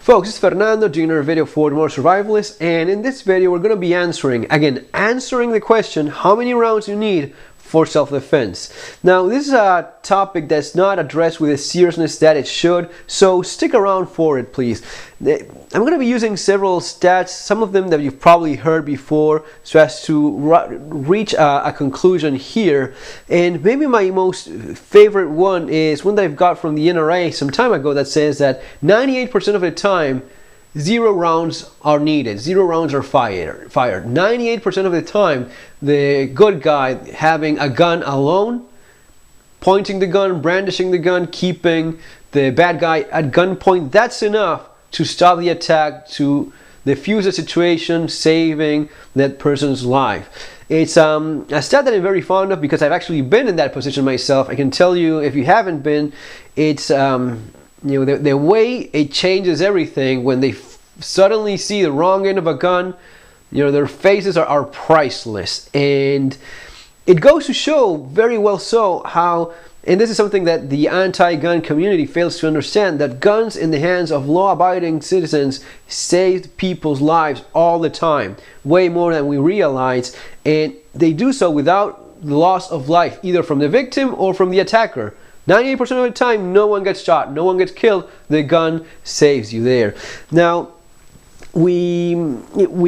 Folks, it's Fernando doing another video for More Survivalists, and in this video we're going to be answering the question, how many rounds you need for self-defense. Now, this is a topic that's not addressed with the seriousness that it should, so stick around for it, please. I'm going to be using several stats, some of them that you've probably heard before, so as to reach a conclusion here. And maybe my most favorite one is one that I've got from the NRA some time ago that says that 98% of the time, 0 rounds are needed. 0 rounds are fired. 98% of the time, the good guy having a gun alone, pointing the gun, brandishing the gun, keeping the bad guy at gunpoint, that's enough to stop the attack, to defuse the situation, saving that person's life. It's a stat that I'm very fond of because I've actually been in that position myself. I can tell you, if you haven't been, it's the way it changes everything when they suddenly see the wrong end of a gun. Their faces are priceless, and it goes to show very well so how, and this is something that the anti-gun community fails to understand, that guns in the hands of law-abiding citizens save people's lives all the time, way more than we realize, and they do so without the loss of life, either from the victim or from the attacker. 98% of the time, no one gets shot, no one gets killed, the gun saves you there. Now, we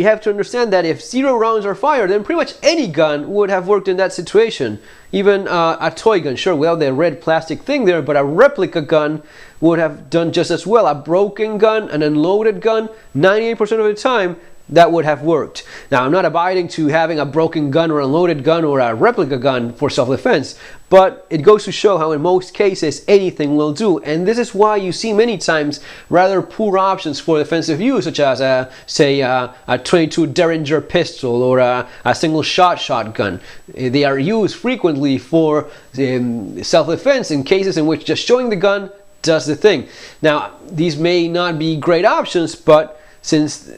have to understand that if 0 rounds are fired, then pretty much any gun would have worked in that situation. Even a toy gun, sure, without the red plastic thing there, but a replica gun would have done just as well. A broken gun, an unloaded gun, 98% of the time, that would have worked. Now, I'm not abiding to having a broken gun or a loaded gun or a replica gun for self-defense, but it goes to show how in most cases anything will do. And this is why you see many times rather poor options for defensive use, such as say a 22 Derringer pistol or a single shot shotgun. They are used frequently for self-defense in cases in which just showing the gun does the thing. Now, these may not be great options, but since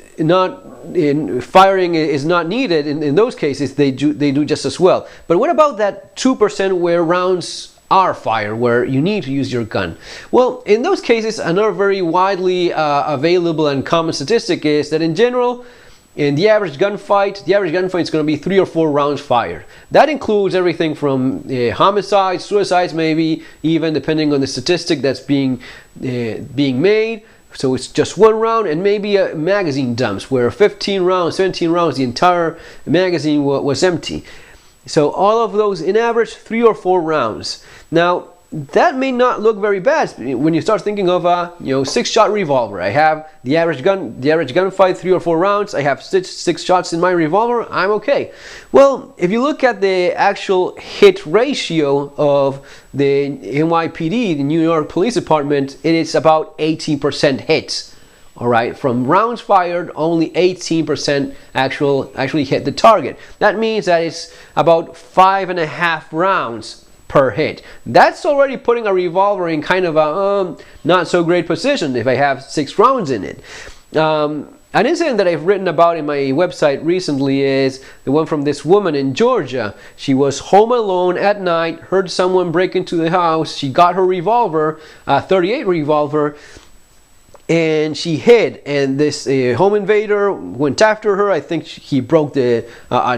firing is not needed in those cases, they do just as well. But what about that 2% where rounds are fired, where you need to use your gun? Well, in those cases, another very widely available and common statistic is that in general, in the average gunfight is going to be 3 or 4 rounds fired. That includes everything from homicides, suicides, maybe even depending on the statistic that's being made. So it's just 1 round, and maybe magazine dumps where 15 rounds, 17 rounds, the entire magazine was empty. So all of those, in average, 3 or 4 rounds. Now, that may not look very bad when you start thinking of a 6-shot revolver. I have the average gunfight 3 or 4 rounds. I have six shots in my revolver. I'm okay. Well, if you look at the actual hit ratio of the NYPD, the New York Police Department, it is about 18% hits. All right, from rounds fired, only 18% actually hit the target. That means that it's about 5.5 rounds per hit. That's already putting a revolver in kind of a not so great position if I have 6 rounds in it. An incident that I've written about in my website recently is the one from this woman in Georgia. She was home alone at night, heard someone break into the house. She got her revolver, a .38 revolver, and she hid, and this home invader went after her. I think he broke the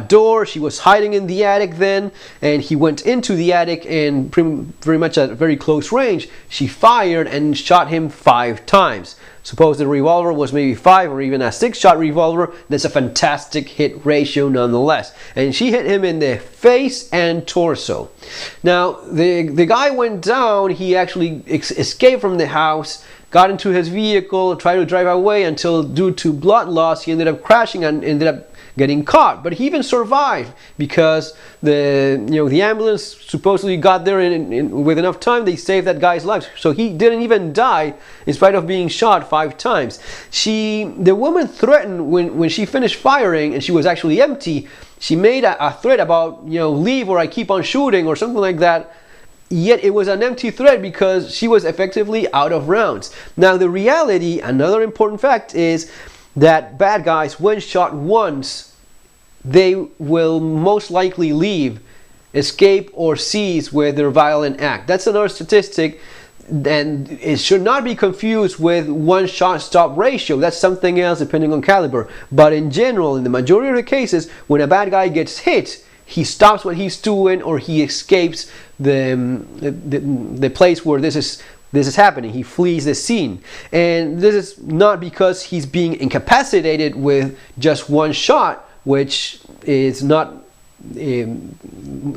door. She was hiding in the attic then, and he went into the attic, and very much at very close range, she fired and shot him 5 times. Suppose the revolver was maybe 5 or even a 6-shot revolver. That's a fantastic hit ratio nonetheless. And she hit him in the face and torso. Now, the guy went down. He actually escaped from the house, got into his vehicle, tried to drive away until, due to blood loss, he ended up crashing and ended up getting caught. But he even survived because the ambulance supposedly got there with enough time. They saved that guy's life, so he didn't even die in spite of being shot 5 times. The woman threatened when she finished firing and she was actually empty. She made a threat about leave or I keep on shooting or something like that. Yet it was an empty threat because she was effectively out of rounds. Now, the reality, another important fact, is that bad guys, when shot once, they will most likely leave, escape, or cease with their violent act. That's another statistic and it should not be confused with one shot stop ratio. That's something else depending on caliber. But in general, in the majority of the cases, when a bad guy gets hit, he stops what he's doing or he escapes the place where this is happening. He flees the scene. And this is not because he's being incapacitated with just one shot, which is not the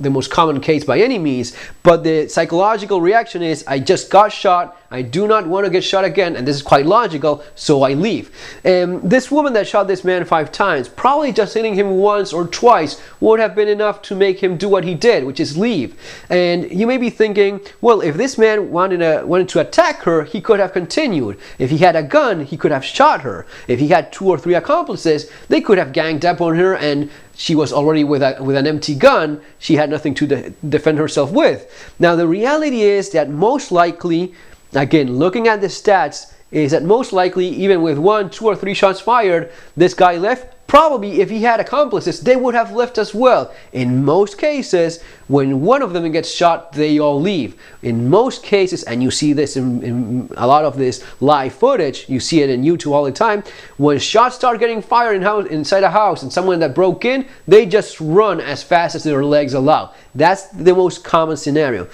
most common case by any means, but the psychological reaction is, I just got shot, I do not want to get shot again, and this is quite logical, so I leave. This woman that shot this man 5 times, probably just hitting him once or twice would have been enough to make him do what he did, which is leave. And you may be thinking, well, if this man wanted to attack her, he could have continued. If he had a gun, he could have shot her. If he had 2 or 3 accomplices, they could have ganged up on her, and she was already with an empty gun. She had nothing to defend herself with. Now the reality is that most likely, again, looking at the stats, is that most likely, even with 1, 2, or 3 shots fired, this guy left. Probably if he had accomplices, they would have left as well. In most cases, when one of them gets shot, they all leave. In most cases, and you see this in a lot of this live footage, you see it in YouTube all the time, when shots start getting fired inside a house and someone that broke in, they just run as fast as their legs allow. That's the most common scenario.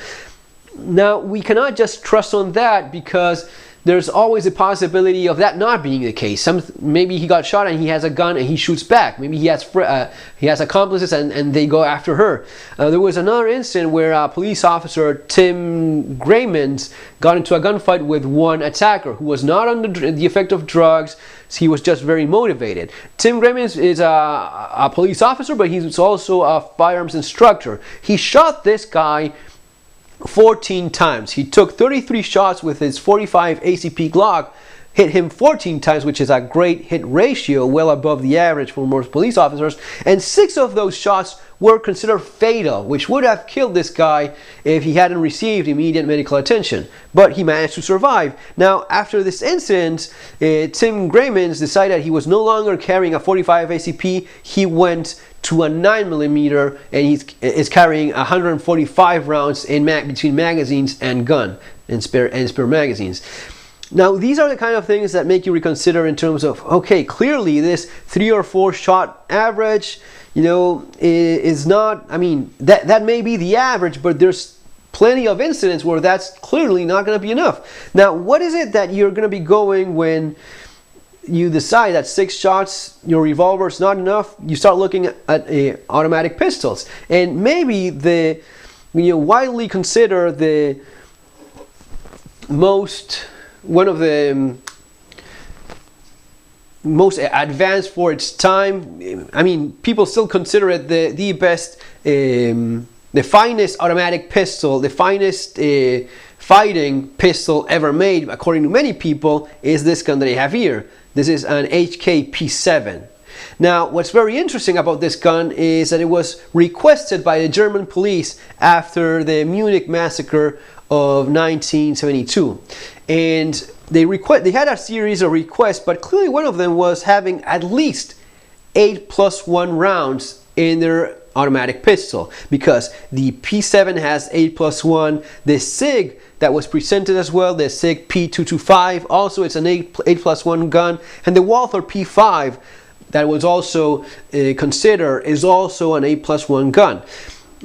Now, we cannot just trust on that, because there's always a possibility of that not being the case. Maybe he got shot and he has a gun and he shoots back. Maybe he has accomplices and they go after her. There was another incident where police officer Tim Graymans got into a gunfight with one attacker who was not under the effect of drugs. He was just very motivated. Tim Graymans is a police officer, but he's also a firearms instructor. He shot this guy 14 times. He took 33 shots with his 45 ACP Glock, hit him 14 times, which is a great hit ratio, well above the average for most police officers, and 6 of those shots were considered fatal, which would have killed this guy if he hadn't received immediate medical attention. But he managed to survive. Now, after this incident, Tim Graymans decided he was no longer carrying a 45 ACP. He went to a 9mm, and he is carrying 145 rounds between magazines and gun and spare magazines. Now, these are the kind of things that make you reconsider in terms of, okay, clearly this 3 or 4 shot average, is not, I mean, that may be the average, but there's plenty of incidents where that's clearly not going to be enough. Now, what is it that you're going to be going when you decide that 6 shots, your revolver is not enough? You start looking at automatic pistols, and maybe widely consider one of the most advanced for its time. I mean, people still consider it the best, the finest automatic pistol, the finest fighting pistol ever made, according to many people, is this gun that I have here. This is an HK P7. Now, what's very interesting about this gun is that it was requested by the German police after the Munich massacre of 1972. And they had a series of requests, but clearly one of them was having at least 8+1 rounds in their automatic pistol, because the P7 has 8+1. The SIG that was presented as well, the SIG P225, also it's an 8+1 gun, and the Walther P5 that was also considered is also an 8+1 gun.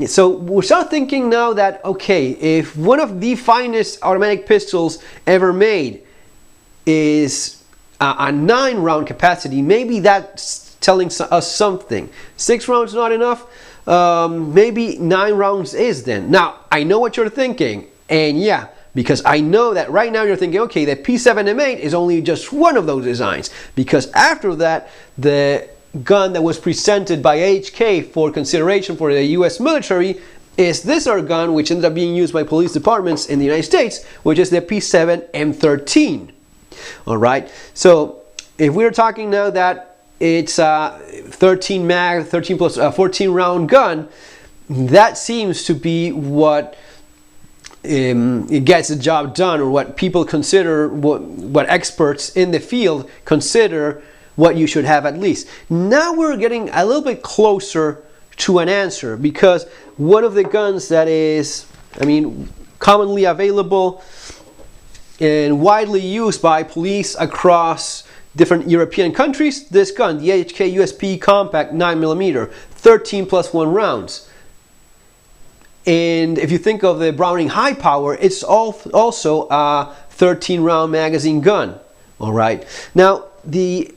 So we start thinking now that, okay, if one of the finest automatic pistols ever made is a 9-round capacity, maybe that's telling us something. 6 rounds not enough, maybe 9 rounds is then. Now, I know what you're thinking, and yeah, because I know that right now you're thinking, okay, the P7M8 is only just one of those designs, because after that, the gun that was presented by HK for consideration for the US military is this our gun, which ended up being used by police departments in the United States, which is the P7 M13. All right, so if we're talking now that it's a 13 plus 14 round gun, that seems to be what it gets the job done, or what people consider, what experts in the field consider what you should have at least. Now we're getting a little bit closer to an answer, because one of the guns that is, commonly available and widely used by police across different European countries. This gun, the HK USP Compact 9mm, 13 plus 1 rounds. And if you think of the Browning High Power, it's also a 13 round magazine gun. All right. Now with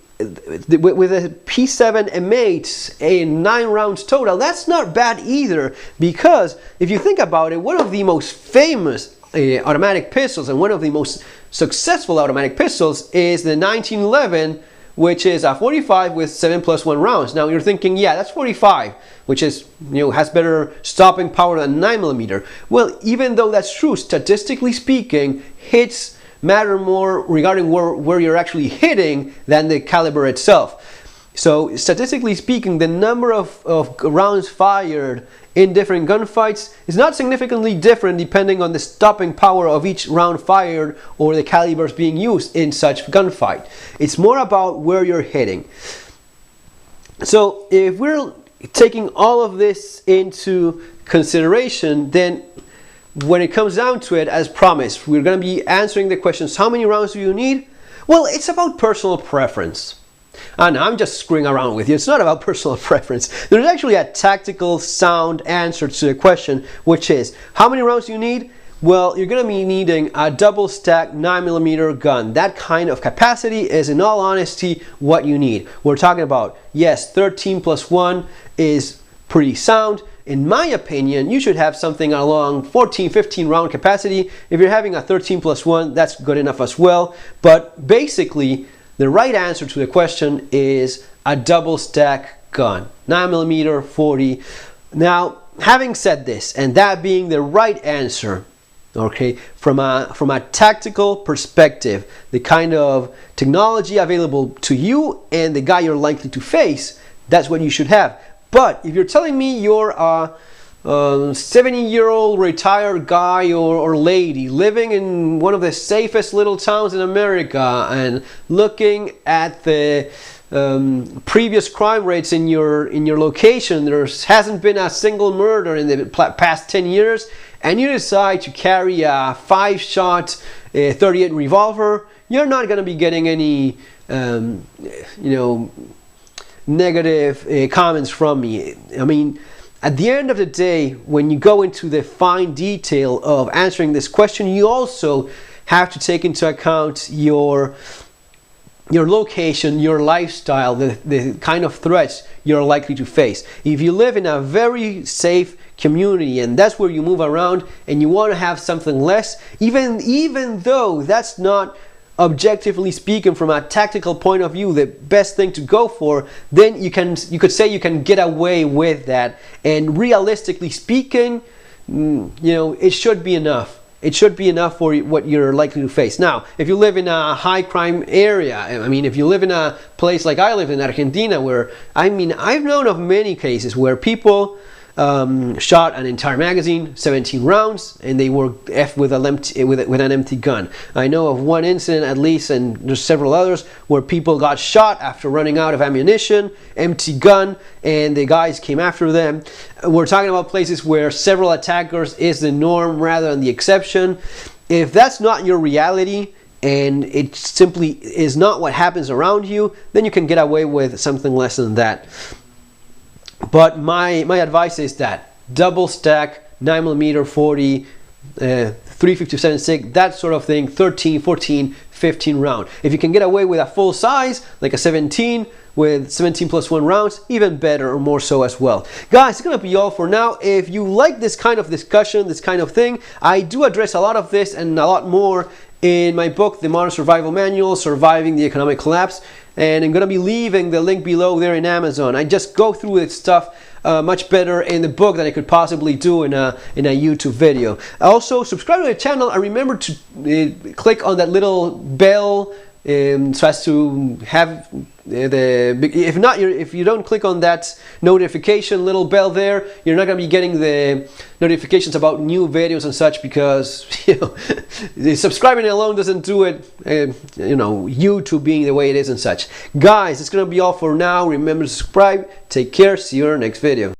a P7 M8 and 9 rounds total, that's not bad either, because if you think about it, one of the most famous automatic pistols and one of the most successful automatic pistols is the 1911, which is a 45 with 7 plus 1 rounds. Now you're thinking, yeah, that's 45, which is, has better stopping power than 9mm. Well, even though that's true, statistically speaking, hits matter more regarding where you're actually hitting than the caliber itself. So statistically speaking, the number of rounds fired in different gunfights is not significantly different depending on the stopping power of each round fired or the calibers being used in such gunfight. It's more about where you're hitting. So if we're taking all of this into consideration, then when it comes down to it, as promised, we're going to be answering the questions, how many rounds do you need? Well, it's about personal preference. And I'm just screwing around with you. It's not about personal preference. There's actually a tactical, sound answer to the question, which is, how many rounds do you need? Well, you're going to be needing a double stack 9mm gun. That kind of capacity is, in all honesty, what you need. We're talking about, yes, 13 plus 1 is pretty sound. In my opinion, you should have something along 14, 15 round capacity. If you're having a 13 plus 1, that's good enough as well. But basically, the right answer to the question is a double stack gun, 9mm 40. Now, having said this, and that being the right answer, okay, from a tactical perspective, the kind of technology available to you and the guy you're likely to face, that's what you should have. But if you're telling me you're a 70-year-old retired guy or lady living in one of the safest little towns in America and looking at the previous crime rates in your location, there hasn't been a single murder in the past 10 years, and you decide to carry a 5-shot 38 revolver, you're not going to be getting any negative comments from me. I mean, at the end of the day, when you go into the fine detail of answering this question, you also have to take into account your location, your lifestyle, the kind of threats you're likely to face. If you live in a very safe community and that's where you move around and you want to have something less, even though that's not, objectively speaking, from a tactical point of view, the best thing to go for, then you could say you can get away with that. And realistically speaking, it should be enough. It should be enough for what you're likely to face. Now, if you live in a high crime area, I mean, if you live in a place like I live in Argentina, where, I mean, I've known of many cases where people shot an entire magazine, 17 rounds, and they were effed with an empty gun. I know of one incident at least, and there's several others, where people got shot after running out of ammunition, empty gun, and the guys came after them. We're talking about places where several attackers is the norm rather than the exception. If that's not your reality, and it simply is not what happens around you, then you can get away with something less than that. But my advice is that double stack 9mm 40, 357 SIG, that sort of thing, 13, 14, 15 round. If you can get away with a full size, like a 17 with 17 plus 1 rounds, even better, or more so as well. Guys, it's gonna be all for now. If you like this kind of discussion, this kind of thing, I do address a lot of this and a lot more in my book, The Modern Survival Manual, Surviving the Economic Collapse. And I'm going to be leaving the link below there in Amazon. I just go through this stuff much better in the book than I could possibly do in a YouTube video. Also, subscribe to the channel and remember to click on that little bell so as to have if you don't click on that notification little bell there, you're not going to be getting the notifications about new videos and such, because the subscribing alone doesn't do it, YouTube being the way it is and such. Guys, it's going to be all for now. Remember to subscribe. Take care. See you in our next video.